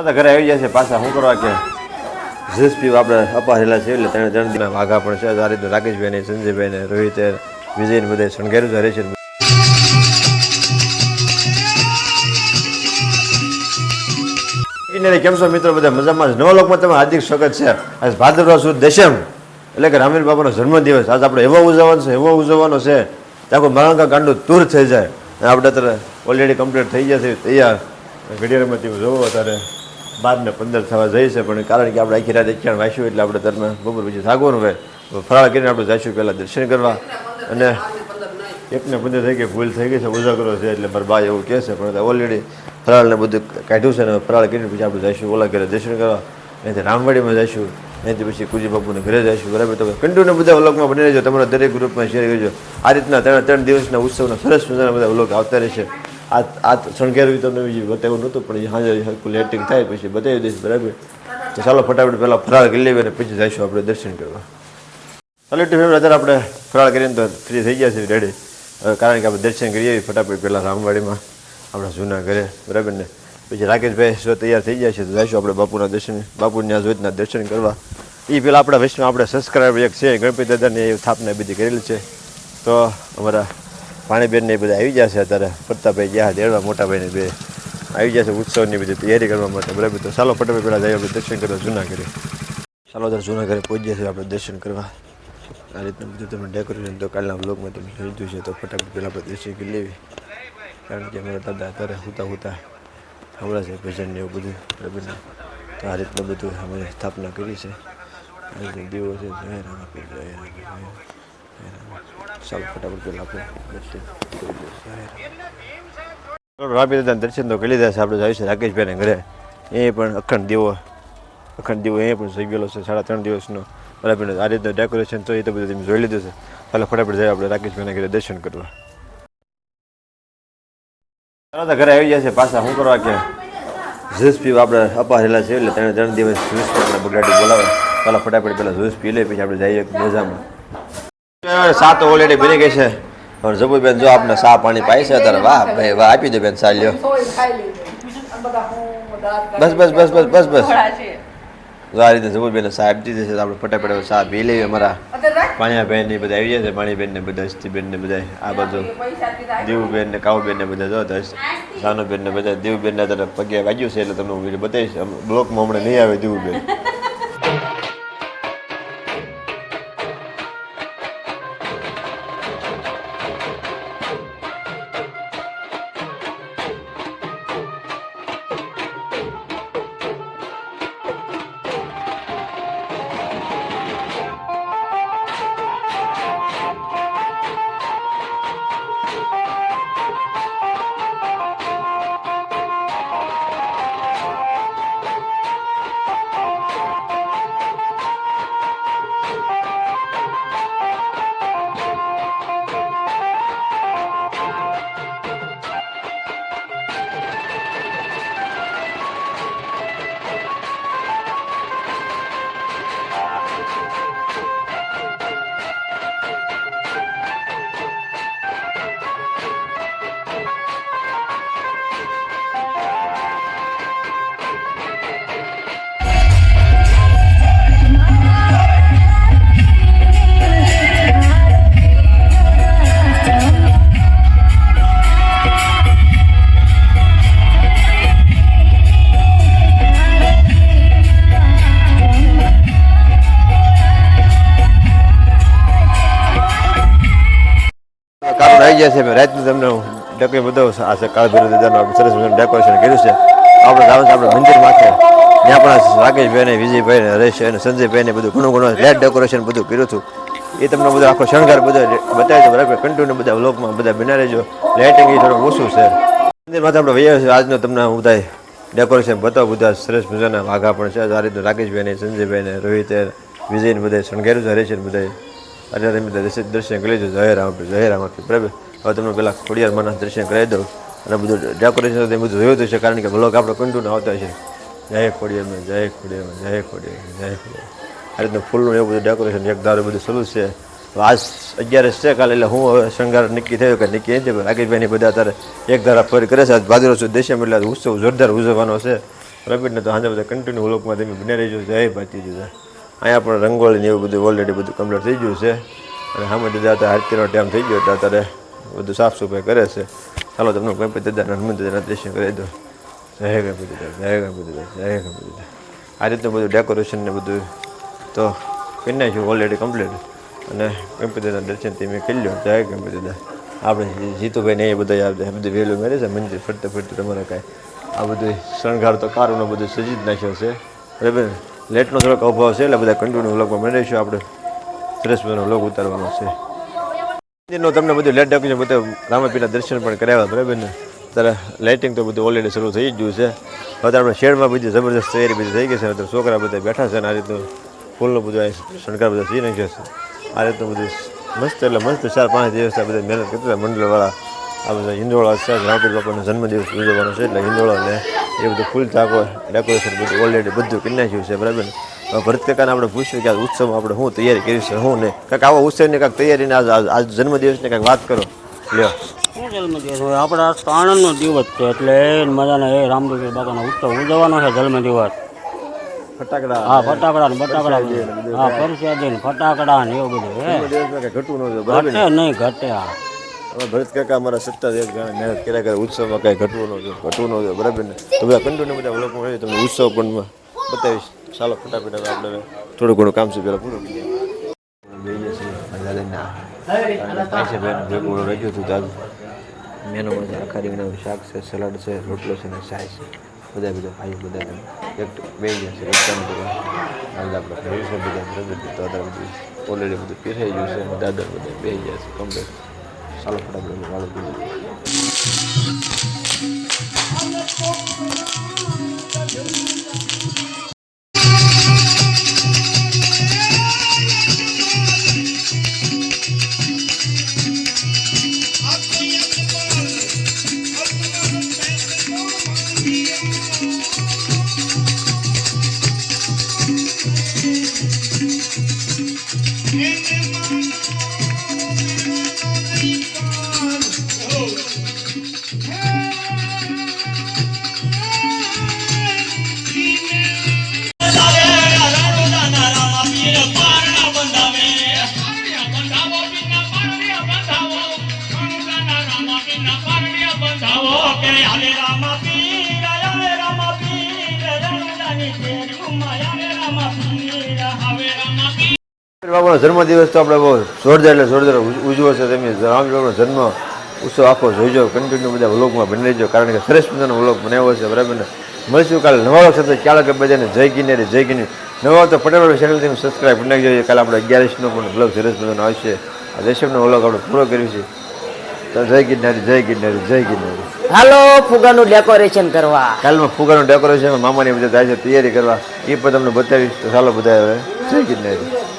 તો ઘરે આવી જાય છે પાછા શું કરવા કે જ્યુસ પીવા આપણે અપારેલા છે એટલે ત્રણ દિન વાઘા પણ છે આ રીતે રાકેશભાઈ સંજયભાઈ ને રોહિત વિજય ને બધા શણગાર્યું જ રહે છે. કેમ છો મિત્રો બધા મજામાં નવા લોકમાં તમે હાર્દિક સ્વાગત છે. આજ ભાદરવા સુદ દશમ એટલે કે રામવીર બાપાનો જન્મદિવસ આજ આપણે એવો ઉજવવાનો છે કે આખું માળંગા ગાંડું દૂર થઈ જાય. આપણે અત્યારે ઓલરેડી કમ્પ્લીટ થઈ ગયા છે તૈયાર ઘડિયાળમાંથી જોવો અત્યારે 12:15 થવા જાય છે પણ કારણ કે આપણે આખી રાત 1 વાગ્યું એટલે આપણે તરને બપોર પછી જાગવાનું હોય ફરાળ કરીને આપણે જઈશું પહેલાં દર્શન કરવા અને 1:15 થઈ ગઈ ભૂલ થઈ ગઈ છે ઉજાગરો છે એટલે મારા બા એવું કહે છે પણ ઓલરેડી ફરાળને બધું કાઢ્યું છે ને ફરાળ કરીને પછી આપણે જઈશું ઓલા ઘરે દર્શન કરવા અહીંથી રામવાડીમાં જઈશું અહીંથી પછી કુજી બાપુને ઘરે જઈશું બરાબર. તો કન્ટિન્યુ બધા વ્લોગમાં બની રહેજો તમારા દરેક ગ્રુપમાં શેર કરજો. આ રીતના ત્રણ દિવસના ઉત્સવના સરસ મજાના બધા વ્લોગ આવતા રહેશે. આ શણગાર્યું તમને બીજું બતાવ્યું નહોતું પણ સાંજે હરકું લેટિંગ થાય પછી બતાવી દઈશ બરાબર. તો ચાલો ફટાફટ પહેલાં ફરાળ કરી લેવી અને પછી જઈશું આપણે દર્શન કરવા. ચાલો ફેમિલી અત્યારે આપણે ફરાળ કરીને તો ફ્રી થઈ ગયા છે રેડી કારણ કે આપણે દર્શન કરીએ ફટાફટ પહેલાં રામવાડીમાં આપણા જૂના ઘરે બરાબર ને પછી રાકેશભાઈ જો તૈયાર થઈ ગયા છે તો જઈશું આપણે બાપુના દર્શન બાપુની આ જોઈતના દર્શન કરવા. એ પહેલાં આપણા વિશ્વમાં આપણે સબસ્ક્રાઈબર એક છે ગણપતિ દાદાની એ સ્થાપના બધી કરેલી છે. તો અમારા પાણીબેનને બધા આવી ગયા છે અત્યારે પ્રતાપભાઈ ગયા દેડવા મોટાભાઈને બે આવી ગયા છે ઉત્સવની બધી તૈયારી કરવા માટે બરાબર. તો ચાલો ફટાફટ પહેલાં જઈએ આપણે દર્શન કરવા જૂના ઘરે. ચાલો ત્યારે જૂના ઘરે પહોંચી ગયા છે આપણે દર્શન કરવા. આ રીતનું બધું તમે ડેકોરેશન તો કાલના બ્લોગમાં તમે લીધું છે તો ફટાફટ પહેલાં આપણે દર્શન કરી લેવી કારણ કે અમારા દાદા અત્યારે હુતા હમણાં છે ભજન ને એવું બધું બરાબર. તો આ રીતનું બધું અમે સ્થાપના કરી છે. આ રીતે દીવો છે ચાલો ફટાફટ પહેલાં આપણે દર્શન રાબી દાદાના દર્શન તો કરી લીધા છે. આપણે જઈશું રાકેશભાઈને ઘરે એ પણ અખંડ દીવો એ પણ થઈ ગયેલો છે 3.5 દિવસનો બરાબર. આ રીતનું ડેકોરેશન તો એ તો બધું તમે જોઈ લીધું છે. ચાલો ફટાફટ જઈએ આપણે રાકેશભાઈના ઘરે દર્શન કરવા. ચાલો તો ઘરે આવી જાય છે પાછા શું કરવા કે જ્યુસ પીવા આપણે અપારેલા છે એટલે ત્રણ દિવસ જ્યુસ પીવાના બગડાટી બોલાવે. ચાલો ફટાફટ પહેલાં જ્યુસ પી લે પછી આપણે જઈએ મેજામાં. સા તો ઓલરેડી બની ગઈ છે પણ જબુબેન જો આપણે સા પાણી પાય છે અત્યારે વાહ ભાઈ વાહ આપી દો બેન સા લ્યો બસ જો આ રીતે જબુબેન સા આપી દીધી છે. આપણે ફટાફટ સા પી લઈએ. અમારા પાણીયાબેન ને બધા આવી જાય છે પાણીબેન ને બધા હસ્તીબેન ને બધા આ બાજુ દેવુબેન ને કાવુબેન ને બધા જો સાનુબેન ને બધા દેવુબેન ને અત્યારે પગે વાગ્યું છે એટલે તમને હું વિડીયો બતાવીશ. બ્લોકમાં હમણાં નહીં આવે દેવુબેન. આવી ગયા છે રાતનું તમને ડેકોરેશન બતાવું આ છે કાળભૈરવ દાદાનું સરસ મજાનું ડેકોરેશન કર્યું છે. આપણે જવાનું છે આપણે મંદિર માથે ત્યાં પણ રાકેશભાઈને વિજયભાઈને હરેશ અને સંજયભાઈને બધું ઘણું લાઇટ ડેકોરેશન બધું કર્યું હતું. એ તમને બધો આખો શણગાર બધો બતાવી દો બરાબર. કન્ટિન્યુ બધા વ્લોગમાં બધા બના રહેજો. લાઇટિંગ એ થોડું ઓછું છે. મંદિર માથે આપણે વૈયા છે આજનો તમને બધા ડેકોરેશન બતાવો બધા સરસ મજાના વાઘા પણ છે. આ રીતનું રાકેશભાઈને સંજયભાઈને રોહિત વિજયને બધા શણગાર્યું છે હરેશ બધા અત્યારે તમે દર્શન કરી લેજો. જય રામ આપી બરાબર. હવે તમને પહેલાં ખોડિયારમાંના દર્શન કરાવી દઉં અને બધું ડેકોરેશન બધું જોયું હતું છે કારણ કે બ્લોગ આપણે કન્ટિન્યુ આવતા છે. જય ખોડિયારમાં જય ખોડિયારમાં જય ખોડિયારમાં જય ખોડિયાર. આ રીતનું ફૂલનું એવું બધું ડેકોરેશન એક ધારું બધું શરૂ છે. આજ 11 છે કાલે એટલે હું હવે શણગાર નક્કી થયો કે નક્કી નથી. રાકેશભાઈની બધા અત્યારે એક ધારા ફરી કરે છે. આજ ભાદરવા સુદ દશમ એટલે ઉત્સવ જોરદાર ઉજવવાનો છે. બરાબર ને. તો સાંજે બધા કન્ટિન્યુ વ્લોગમાં તમે બને રહીજો. જય ભાતી દીધા. અહીંયા પણ રંગોળી ને એવું બધું ઓલરેડી બધું કમ્પ્લીટ થઈ ગયું છે અને સામે દાદા અત્યારે આરતીનો ટાઈમ થઈ ગયો એટલે અત્યારે બધું સાફ સફાઈ કરે છે. ચાલો તમને ગણપતિ દાદાના હનુમાન દાદાના દર્શન કરી દો. જય ગણપતિ દાદા, જય ગણપતિ દાદા, જય ગણપતિ દાદા. આ રીતનું બધું ડેકોરેશન ને બધું તો કરી નાખ્યું ઓલરેડી કમ્પ્લીટ અને ગણપતિ દાદાના દર્શન તમે કરી લો. જય ગણપતિ દાદા. આપણે જીતુભાઈ ને એ બધા બધું વહેલું મેળે છે મંદિર ફરતે ફરતે તમારે કાંઈ આ બધું શણગાર તો કારોનો બધું સજી જ નાખ્યો છે બરાબર. લેટનો થોડોક અભાવ છે એટલે બધા કન્ટિન્યુ વ્લોગમાં બનાવીશું. આપણે સરસ મજાનો વ્લોગ ઉતારવાનો છે. મંદિરનો તમને બધું લેટ ડેકોરેશન બધું રામાપીરના દર્શન પણ કરાવ્યા બરાબર ને. ત્યારે લાઇટિંગ તો બધું ઓલરેડી શરૂ થઈ જ ગયું છે. હવે આપણે શેડમાં બધી જબરદસ્ત તૈયારી બધી થઈ ગઈ છે. અત્યારે છોકરા બધા બેઠા છે અને આ રીતનું ફૂલનો બધું શણગાર બધા થઈ નાખ્યો છે. આ રીતનું બધું મસ્ત એટલે મસ્ત 4-5 દિવસ આ બધા મહેનત કરતા મંડળવાળા આ બધા હિંદોળા છે. રામપીર બાપાનો જન્મદિવસ ઉજવવાનો છે એટલે હિંદોળા ને એ બધું ફૂલ ચાકો ડેકોરેશન બધું ઓલરેડી બધું કરી નાખ્યું છે બરાબર ને. ભરત કાકાને આપણે પૂછ્યું કે આ ઉત્સવમાં આપણે શું તૈયારી કરી છે શું નહીં કાંઈક આવા ઉત્સવની કાંઈક તૈયારીને આજ જન્મદિવસની કાંઈક વાત કરો. લ્યો શું જન્મદિવસ હોય આપણે આજ તો આનંદનો દિવસ છે એટલે મજાના એ રામદેવ બાપાનો ઉત્સવ ઉજવવાનો છે જન્મદિવસ. ફટાકડા હા ફટાકડા ને બટાકડા હા પરસ્યાદી ને ફટાકડા ને એવું બધું હે દિવસમાં કાંઈ ઘટવું ન બરાબર. ઘટે નહીં ઘટે. હા હવે ભરત કાકા અમારા 7 દિવસ મહેનત કર્યા કરે ઉત્સવમાં કાંઈ ઘટવું ન બરાબર ને. તો બધા કન્ટિન્યુ બધા લોકો મળે તમને ઉત્સવ પણ બતાવીશ. ચાલો ફટાફટ આપણે થોડું ઘણું કામ છે પેલા પૂરું જઈએ છીએ દાદાના રાખ્યું હતું દાદુ મેનુમાં છે. આખા રીંગણાનું શાક છે, સલાડ છે, રોટલો છે ને ચાય છે. બધા ભાઈઓ બધા એક બે ગયા છે રસ્તાનું બધા આપણે ભર્યું છે બધા બરાબર. તો અત્યારે બધું ઓલરેડી બધું પીસાઈ ગયું છે દાદા બધા બે ગયા છે કમ્પ્લીટ. ચાલો ફટાફટ વાળું બધું બાબાનો જન્મદિવસ તો આપણે બહુ જોરદાર એટલે જોરદાર ઉજવો છે. તમે રામજી બાબાનો જન્મ ઉત્સવ આખો જોઈજો. કન્ટિન્યુ બધા વ્લોગમાં બની રહેજો કારણ કે સરસ મજાનો વ્લોગ બનાવ્યો છે બરાબર ને. મળીશું કાલે નવા વ્લોગ સાથે. ચાલો કે બધાને જય ગિરનારી જય ગિરનારી. નવા તો ફટાફટ ચેનલ તમે સબસ્ક્રાઈબ કરી નાખજો. કાલે આપણે 11નો પણ વ્લોગ સરસ મજાનો આવશે. આ દેશમનો વ્લોગ આપણે પૂરો કર્યો છે. તો જય ગિરનારી જય ગિરનારી જય ગિરનારી. હાલો ફુગાનું ડેકોરેશન કરવા. કાલમાં ફુગાનું ડેકોરેશન મામાની બધા જાય છે તૈયારી કરવા એ પણ તમને બતાવીશ. તો ચાલો બધા હવે જય ગિરનારી.